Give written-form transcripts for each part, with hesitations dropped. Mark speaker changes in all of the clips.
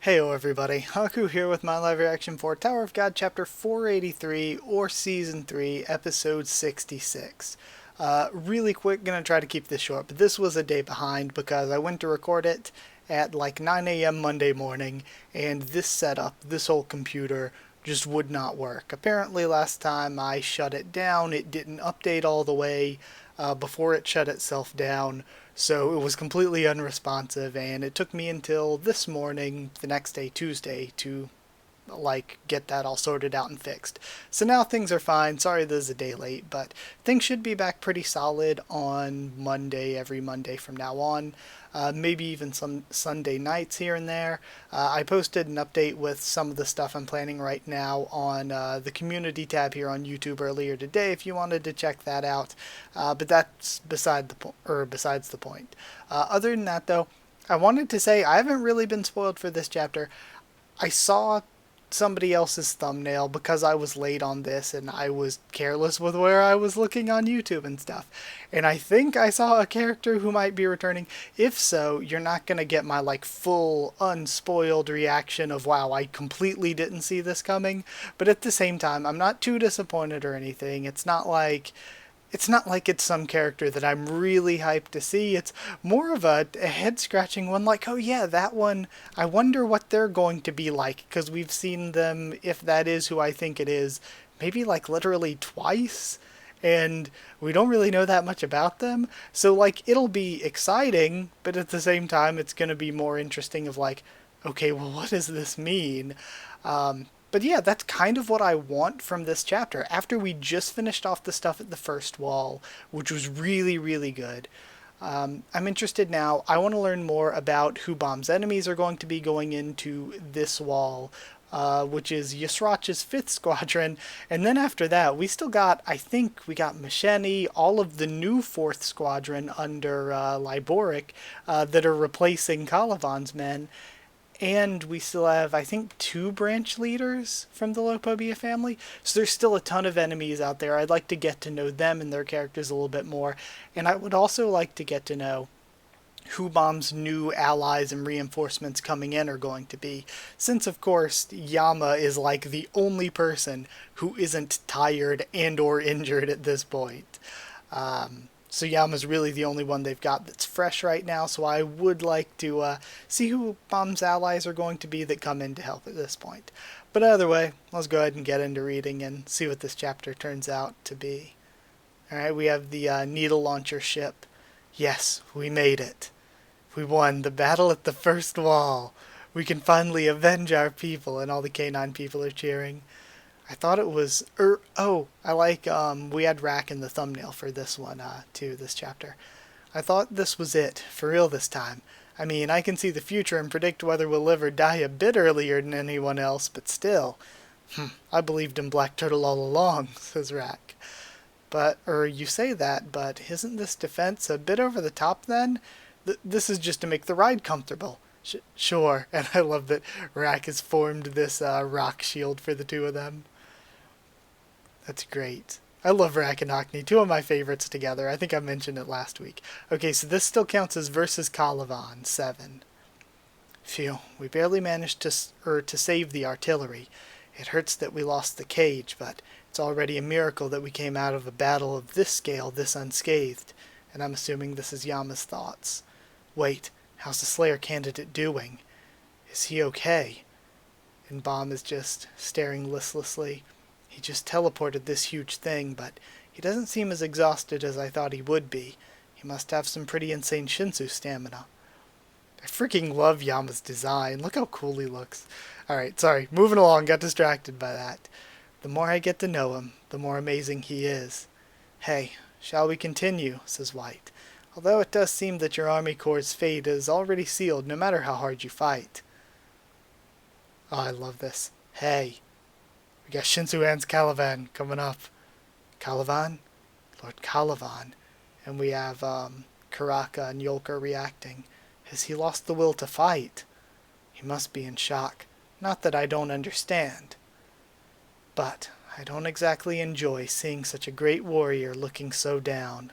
Speaker 1: Heyo everybody, Haku here with my live reaction for Tower of God Chapter 483 or Season 3, Episode 66. Really quick, gonna try to keep this short, but this was a day behind because I went to record it at like 9 a.m. Monday morning, and this setup, this whole computer, just would not work. Apparently last time I shut it down, it didn't update all the way before it shut itself down, so it was completely unresponsive, and it took me until this morning, the next day, Tuesday, to get that all sorted out and fixed. So now things are fine. Sorry this is a day late, but things should be back pretty solid on Monday, every Monday from now on. Maybe even some Sunday nights here and there. I posted an update with some of the stuff I'm planning right now on the community tab here on YouTube earlier today if you wanted to check that out. But that's besides the point. Other than that though, I wanted to say I haven't really been spoiled for this chapter. I saw somebody else's thumbnail because I was late on this and I was careless with where I was looking on YouTube and stuff. And I think I saw a character who might be returning. If so, you're not going to get my full unspoiled reaction of wow, I completely didn't see this coming. But at the same time, I'm not too disappointed or anything. It's not like it's some character that I'm really hyped to see. It's more of a head-scratching one, like, oh yeah, that one, I wonder what they're going to be like, because we've seen them, if that is who I think it is, maybe literally twice, and we don't really know that much about them. So it'll be exciting, but at the same time it's going to be more interesting of okay, well, what does this mean? But yeah, that's kind of what I want from this chapter. After we just finished off the stuff at the first wall, which was really, really good, I'm interested now. I want to learn more about who Bomb's enemies are going to be going into this wall, which is Yusrach's 5th Squadron. And then after that, we still got, I think we got Macheni, all of the new 4th Squadron under Liboric that are replacing Calivan's men. And we still have, I think, 2 branch leaders from the Lopobia family. So there's still a ton of enemies out there. I'd like to get to know them and their characters a little bit more. And I would also like to get to know who Bomb's new allies and reinforcements coming in are going to be. Since, of course, Yama is the only person who isn't tired and or injured at this point. So Yama's really the only one they've got that's fresh right now, so I would like to see who Bomb's allies are going to be that come in to help at this point. But either way, let's go ahead and get into reading and see what this chapter turns out to be. Alright, we have the needle launcher ship. Yes, we made it. We won the battle at the first wall. We can finally avenge our people, and all the K9 people are cheering. I thought it was, we had Rack in the thumbnail for this one, too, this chapter. I thought this was it, for real this time. I mean, I can see the future and predict whether we'll live or die a bit earlier than anyone else, but still. I believed in Black Turtle all along, says Rack. You say that, but isn't this defense a bit over the top then? This is just to make the ride comfortable. Sure, and I love that Rack has formed this rock shield for the two of them. That's great. I love Rack and Hockney, 2 of my favorites together. I think I mentioned it last week. Okay, so this still counts as versus Calivan, 7. Phew, we barely managed to save the artillery. It hurts that we lost the cage, but it's already a miracle that we came out of a battle of this scale this unscathed. And I'm assuming this is Yama's thoughts. Wait, how's the Slayer candidate doing? Is he okay? And Bomb is just staring listlessly. He just teleported this huge thing, but he doesn't seem as exhausted as I thought he would be. He must have some pretty insane Shinsu stamina. I freaking love Yama's design. Look how cool he looks. Alright, sorry, moving along, got distracted by that. The more I get to know him, the more amazing he is. Hey, shall we continue, says White. Although it does seem that your Army Corps' fate is already sealed no matter how hard you fight. Oh, I love this. Hey. We got Shinsu and Calivan coming up. Calivan? Lord Calivan. And we have Karaka and Yolka reacting. Has he lost the will to fight? He must be in shock. Not that I don't understand. But I don't exactly enjoy seeing such a great warrior looking so down.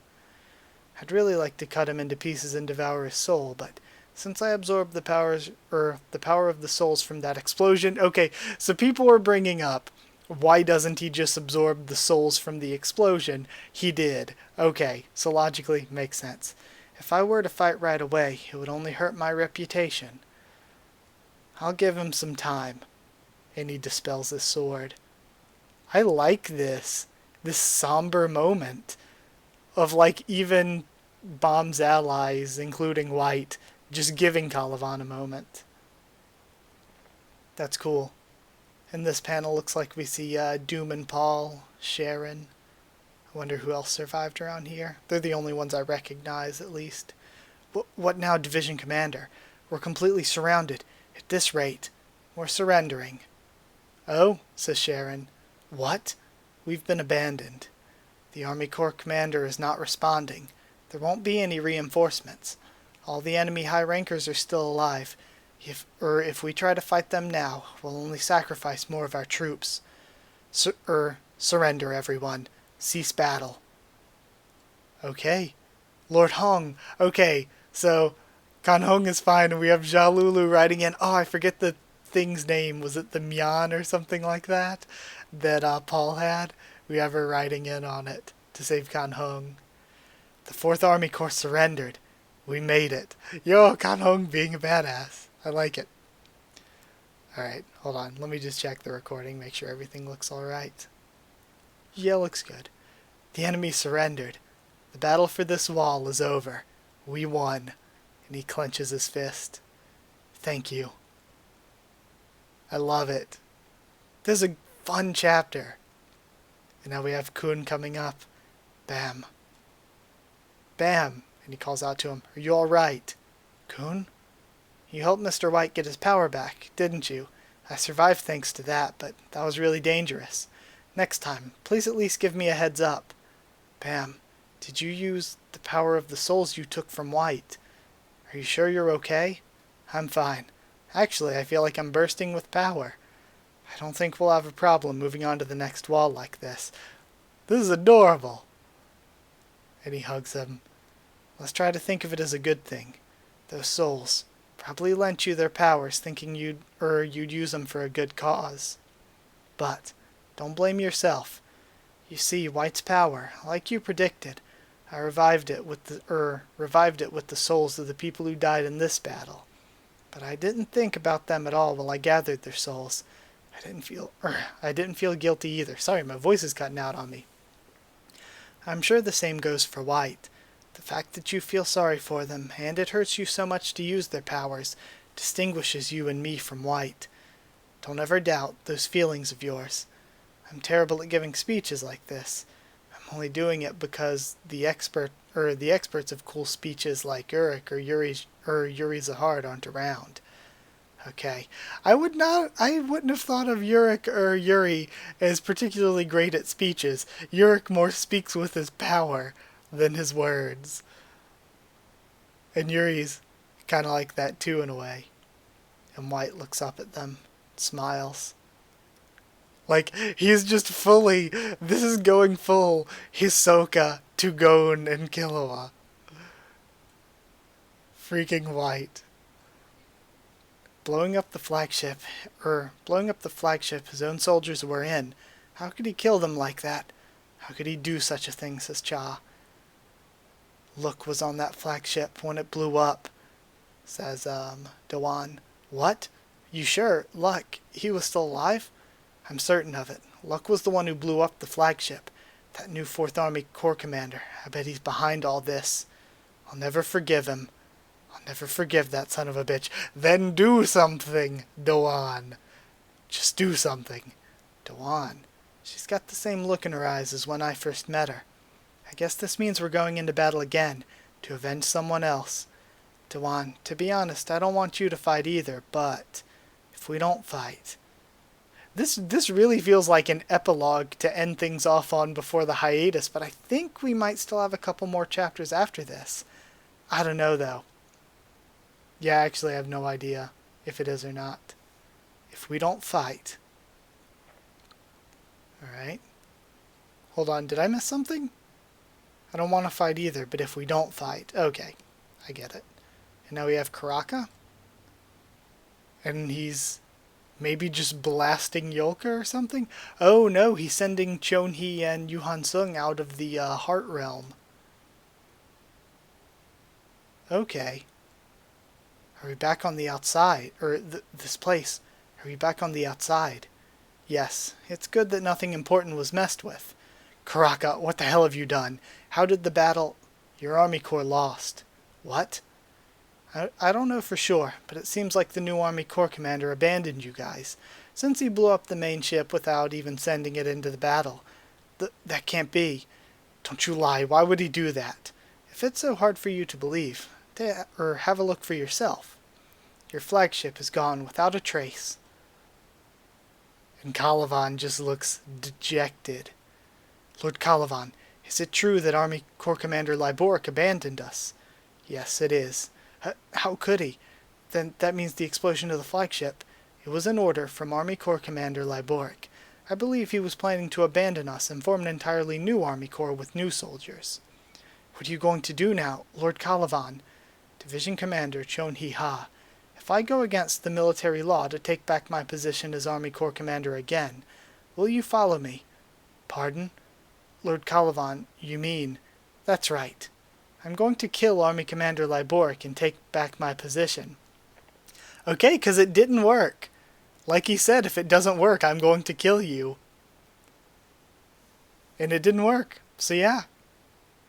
Speaker 1: I'd really like to cut him into pieces and devour his soul, but Since I absorbed the power of the souls from that explosion. Okay, so people were bringing up, why doesn't he just absorb the souls from the explosion? He did. Okay, so logically makes sense. If I were to fight right away, it would only hurt my reputation. I'll give him some time. And he dispels his sword. I like this somber moment of like even Bomb's allies, including White, just giving Calivan a moment. That's cool. In this panel, looks like we see Doom and Paul, Sharon. I wonder who else survived around here. They're the only ones I recognize, at least. What now, Division Commander? We're completely surrounded. At this rate, we're surrendering. Oh, says Sharon. What? We've been abandoned. The Army Corps Commander is not responding. There won't be any reinforcements. All the enemy high rankers are still alive. If we try to fight them now, we'll only sacrifice more of our troops. Surrender, everyone. Cease battle. Okay. Lord Hong. Okay, so Kan Hong is fine, and we have Jia Lulu riding in. Oh, I forget the thing's name. Was it the Mian or something like that Paul had? We have her riding in on it to save Kan Hong. The 4th Army Corps surrendered. We made it. Yo, Kan Hong being a badass. I like it. Alright, hold on. Let me just check the recording, make sure everything looks alright. Yeah, looks good. The enemy surrendered. The battle for this wall is over. We won. And he clenches his fist. Thank you. I love it. This is a fun chapter. And now we have Kun coming up. Bam. Bam. And he calls out to him, are you alright? Kun? You helped Mr. White get his power back, didn't you? I survived thanks to that, but that was really dangerous. Next time, please at least give me a heads up. Bam. Did you use the power of the souls you took from White? Are you sure you're okay? I'm fine. Actually, I feel like I'm bursting with power. I don't think we'll have a problem moving on to the next wall like this. This is adorable. And he hugs him. Let's try to think of it as a good thing. Those souls probably lent you their powers thinking you'd use them for a good cause. But don't blame yourself. You see, White's power, like you predicted, I revived it with the souls of the people who died in this battle. But I didn't think about them at all while I gathered their souls. I didn't feel guilty either. Sorry, my voice is cutting out on me. I'm sure the same goes for White. The fact that you feel sorry for them, and it hurts you so much to use their powers, distinguishes you and me from White. Don't ever doubt those feelings of yours. I'm terrible at giving speeches like this. I'm only doing it because the experts of cool speeches like Uruk or Yuri Zahard aren't around. Okay, I wouldn't have thought of Uruk or Yuri as particularly great at speeches. Uruk more speaks with his power than his words. And Yuri's kind of like that too in a way. And White looks up at them, smiles. Like, he's just fully, this is going full Hisoka to Gon and Killua. Freaking White. Blowing up the flagship his own soldiers were in. How could he kill them like that? How could he do such a thing, says Cha. Luck was on that flagship when it blew up, says Dewan. What? You sure? Luck, he was still alive? I'm certain of it. Luck was the one who blew up the flagship. That new 4th Army Corps commander. I bet he's behind all this. I'll never forgive him. I'll never forgive that son of a bitch. Then do something, Dewan. Just do something. Dewan. She's got the same look in her eyes as when I first met her. I guess this means we're going into battle again, to avenge someone else. Dewan, to be honest, I don't want you to fight either, but if we don't fight... This really feels like an epilogue to end things off on before the hiatus, but I think we might still have a couple more chapters after this. I don't know, though. Yeah, actually, I have no idea if it is or not. If we don't fight... Alright. Hold on, did I miss something? I don't want to fight either, but if we don't fight... Okay, I get it. And now we have Karaka. And he's maybe just blasting Yolka or something? Oh no, he's sending Chonhee and Yuhan Sung out of the Heart Realm. Okay. Are we back on the outside? Or this place? Are we back on the outside? Yes, it's good that nothing important was messed with. Karaka, what the hell have you done? How did the battle... Your Army Corps lost. What? I don't know for sure, but it seems like the new Army Corps commander abandoned you guys, since he blew up the main ship without even sending it into the battle. That can't be. Don't you lie, why would he do that? If it's so hard for you to believe, have a look for yourself. Your flagship is gone without a trace. And Calavan just looks dejected. Lord Calavan, is it true that Army Corps Commander Liboric abandoned us? Yes, it is. How could he? Then that means the explosion of the flagship. It was an order from Army Corps Commander Liboric. I believe he was planning to abandon us and form an entirely new Army Corps with new soldiers. What are you going to do now, Lord Calavan? Division Commander Chonhee Ha. If I go against the military law to take back my position as Army Corps Commander again, will you follow me? Pardon? Lord Calavan, you mean... That's right. I'm going to kill Army Commander Liboric and take back my position. Okay, because it didn't work. Like he said, if it doesn't work, I'm going to kill you. And it didn't work. So yeah,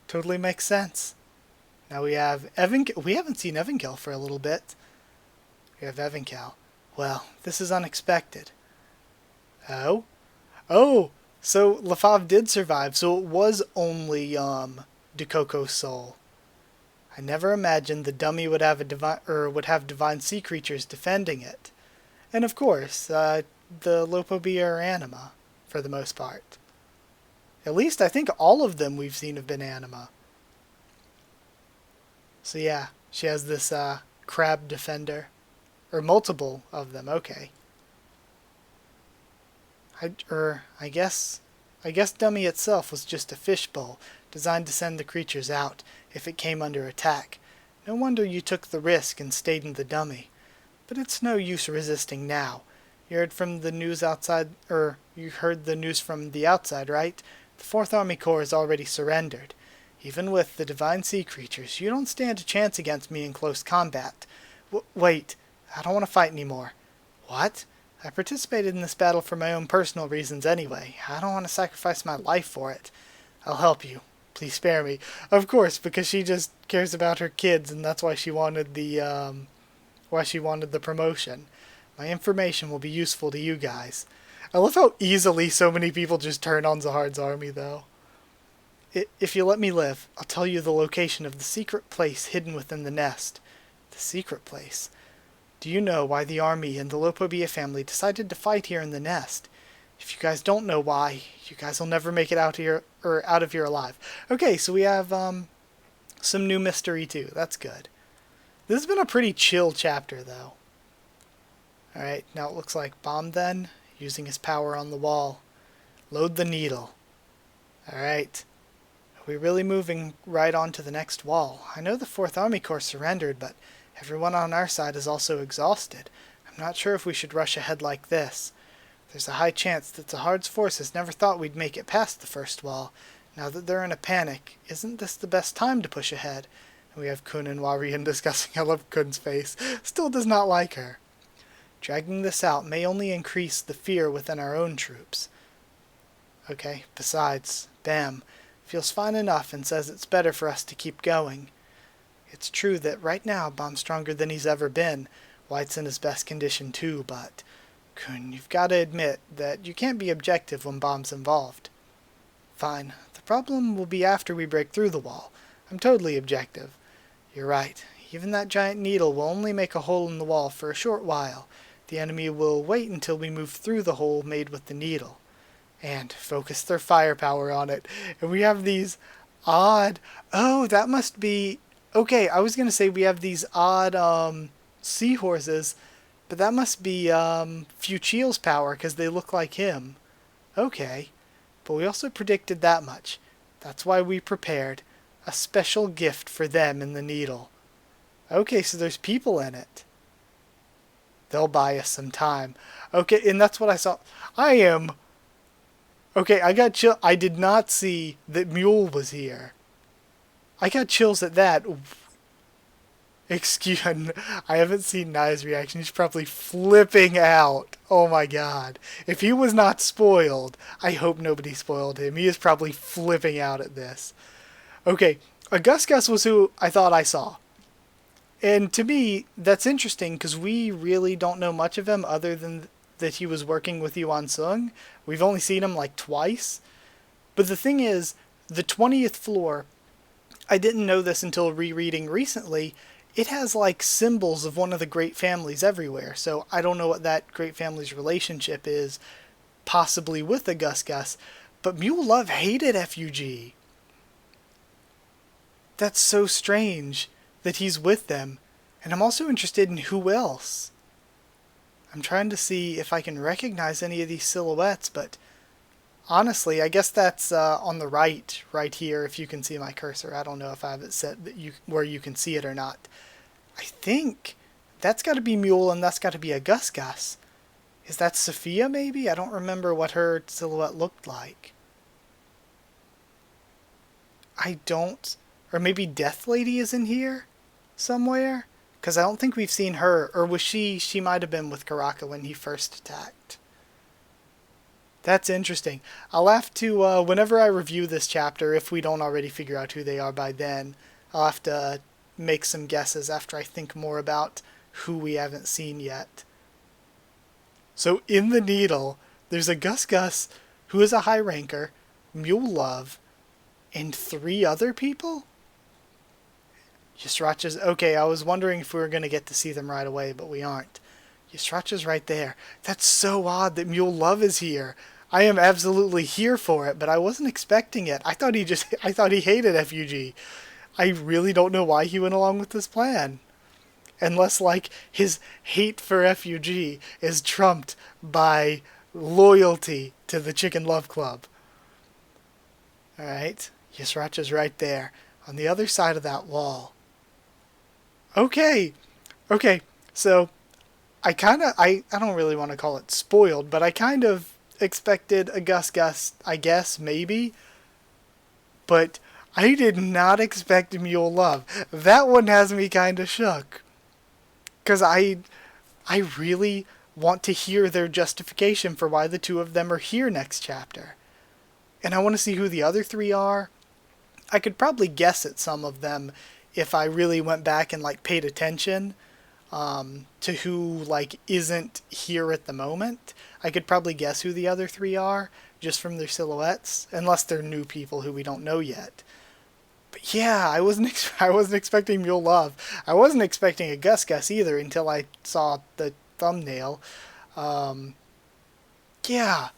Speaker 1: totally makes sense. Now we have we haven't seen Evankel for a little bit. We have Evankel. Well, this is unexpected. Oh? Oh! So Lefav did survive, so it was only Dukoko's soul. I never imagined the dummy would have divine sea creatures defending it. And of course, the Lopobia are anima, for the most part. At least I think all of them we've seen have been anima. So yeah, she has this crab defender. Or multiple of them, okay. I guess Dummy itself was just a fishbowl, designed to send the creatures out, if it came under attack. No wonder you took the risk and stayed in the Dummy. But it's no use resisting now. You heard the news from the outside, right? The 4th Army Corps has already surrendered. Even with the divine sea creatures, you don't stand a chance against me in close combat. Wait, I don't want to fight anymore. What? I participated in this battle for my own personal reasons anyway. I don't want to sacrifice my life for it. I'll help you. Please spare me. Of course, because she just cares about her kids, and that's why she wanted the promotion. My information will be useful to you guys. I love how easily so many people just turn on Zahard's army, though. If you let me live, I'll tell you the location of the secret place hidden within the nest. The secret place? Do you know why the army and the Lopobia family decided to fight here in the nest? If you guys don't know why, you guys will never make it out of here alive. Okay, so we have some new mystery too. That's good. This has been a pretty chill chapter though. Alright, now it looks like Bomb then, using his power on the wall. Load the needle. Alright. Are we really moving right on to the next wall? I know the 4th Army Corps surrendered, but everyone on our side is also exhausted. I'm not sure if we should rush ahead like this. There's a high chance that Zahard's forces never thought we'd make it past the first wall. Now that they're in a panic, isn't this the best time to push ahead? And we have Kun and Warian discussing. I love Kun's face. Still does not like her. Dragging this out may only increase the fear within our own troops. Okay, besides, Bam feels fine enough and says it's better for us to keep going. It's true that right now Bomb's stronger than he's ever been. White's in his best condition too, but... Kun, you've got to admit that you can't be objective when Bomb's involved. Fine. The problem will be after we break through the wall. I'm totally objective. You're right. Even that giant needle will only make a hole in the wall for a short while. The enemy will wait until we move through the hole made with the needle. And focus their firepower on it. And we have these odd... Oh, that must be... Okay, I was going to say we have these odd seahorses, but that must be Fuchiel's power because they look like him. Okay, but we also predicted that much. That's why we prepared a special gift for them in the needle. Okay, so there's people in it. They'll buy us some time. Okay, and that's what I saw. I am... Okay, I got chill. I did not see that Mule was here. I got chills at that. Excuse me. I haven't seen Nai's reaction. He's probably flipping out. Oh my god. If he was not spoiled, I hope nobody spoiled him. He is probably flipping out at this. Okay, a Gus Gus was who I thought I saw. And to me, that's interesting because we really don't know much of him other than that he was working with Yuan Sung. We've only seen him like twice. But the thing is, the 20th floor, I didn't know this until rereading recently, it has like symbols of one of the great families everywhere. So I don't know what that great family's relationship is, possibly with the Gus Gus. But Mule Love hated FUG. That's so strange that he's with them. And I'm also interested in who else. I'm trying to see if I can recognize any of these silhouettes, but honestly, I guess that's on the right here, if you can see my cursor. I don't know if I have it set that where you can see it or not. I think that's got to be Mule and that's got to be a Gus Gus. Is that Sophia maybe? I don't remember what her silhouette looked like. I don't... Or maybe Death Lady is in here somewhere? Because I don't think we've seen her. Or was she... She might have been with Karaka when he first attacked. That's interesting. I'll have to... whenever I review this chapter, if we don't already figure out who they are by then, I'll have to make some guesses after I think more about who we haven't seen yet. So in the Needle, there's a Gus Gus who is a high ranker, Mule Love, and 3 other people? Yusracha's... Okay, I was wondering if we were going to get to see them right away, but we aren't. Yusracha's right there. That's so odd that Mule Love is here. I am absolutely here for it, but I wasn't expecting it. I thought he hated FUG. I really don't know why he went along with this plan. Unless, like, his hate for FUG is trumped by loyalty to the Chicken Love Club. Alright, Yusracha's right there, on the other side of that wall. Okay, so I don't really want to call it spoiled, but I kind of expected a Gus Gus, I guess, maybe. But I did not expect Mule Love. That one has me kind of shook. Because I really want to hear their justification for why the 2 of them are here next chapter. And I want to see who the other 3 are. I could probably guess at some of them if I really went back and like paid attention to who like isn't here at the moment. I could probably guess who the other 3 are just from their silhouettes, unless they're new people who we don't know yet. But yeah, I wasn't expecting Mule Love. I wasn't expecting a Gus Gus either until I saw the thumbnail. Yeah,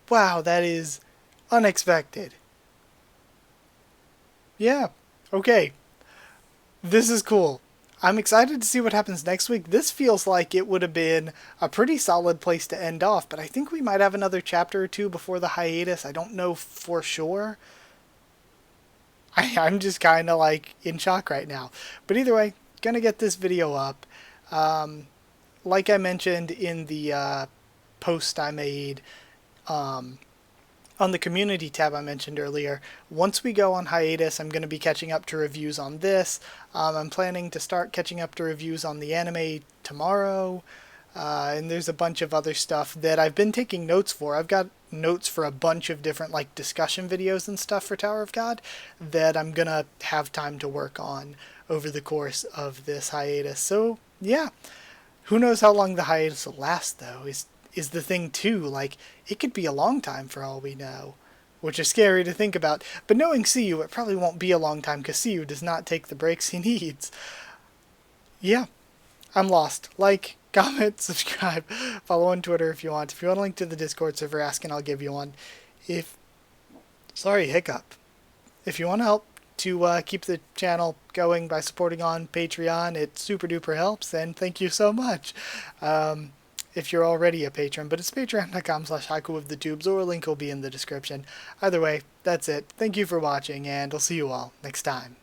Speaker 1: wow, that is unexpected. Yeah, okay. This is cool. I'm excited to see what happens next week. This feels like it would have been a pretty solid place to end off, but I think we might have another chapter or 2 before the hiatus. I don't know for sure. I'm just kind of like in shock right now. But either way, gonna get this video up. Like I mentioned in the post I made on the community tab I mentioned earlier, once we go on hiatus, I'm going to be catching up to reviews on this. I'm planning to start catching up to reviews on the anime tomorrow. And there's a bunch of other stuff that I've been taking notes for. I've got notes for a bunch of different like discussion videos and stuff for Tower of God that I'm going to have time to work on over the course of this hiatus. So, yeah. Who knows how long the hiatus will last, though, is the thing, too. Like, it could be a long time for all we know, which is scary to think about. But knowing CU, it probably won't be a long time, because CU does not take the breaks he needs. Yeah, I'm lost. Like, comment, subscribe, follow on Twitter if you want. If you want a link to the Discord server, ask and I'll give you one. Sorry, hiccup. If you want to help to keep the channel going by supporting on Patreon, it super duper helps, and thank you so much. If you're already a patron, but it's patreon.com/Haku of the tubes, or a link will be in the description. Either way, that's it. Thank you for watching, and I'll see you all next time.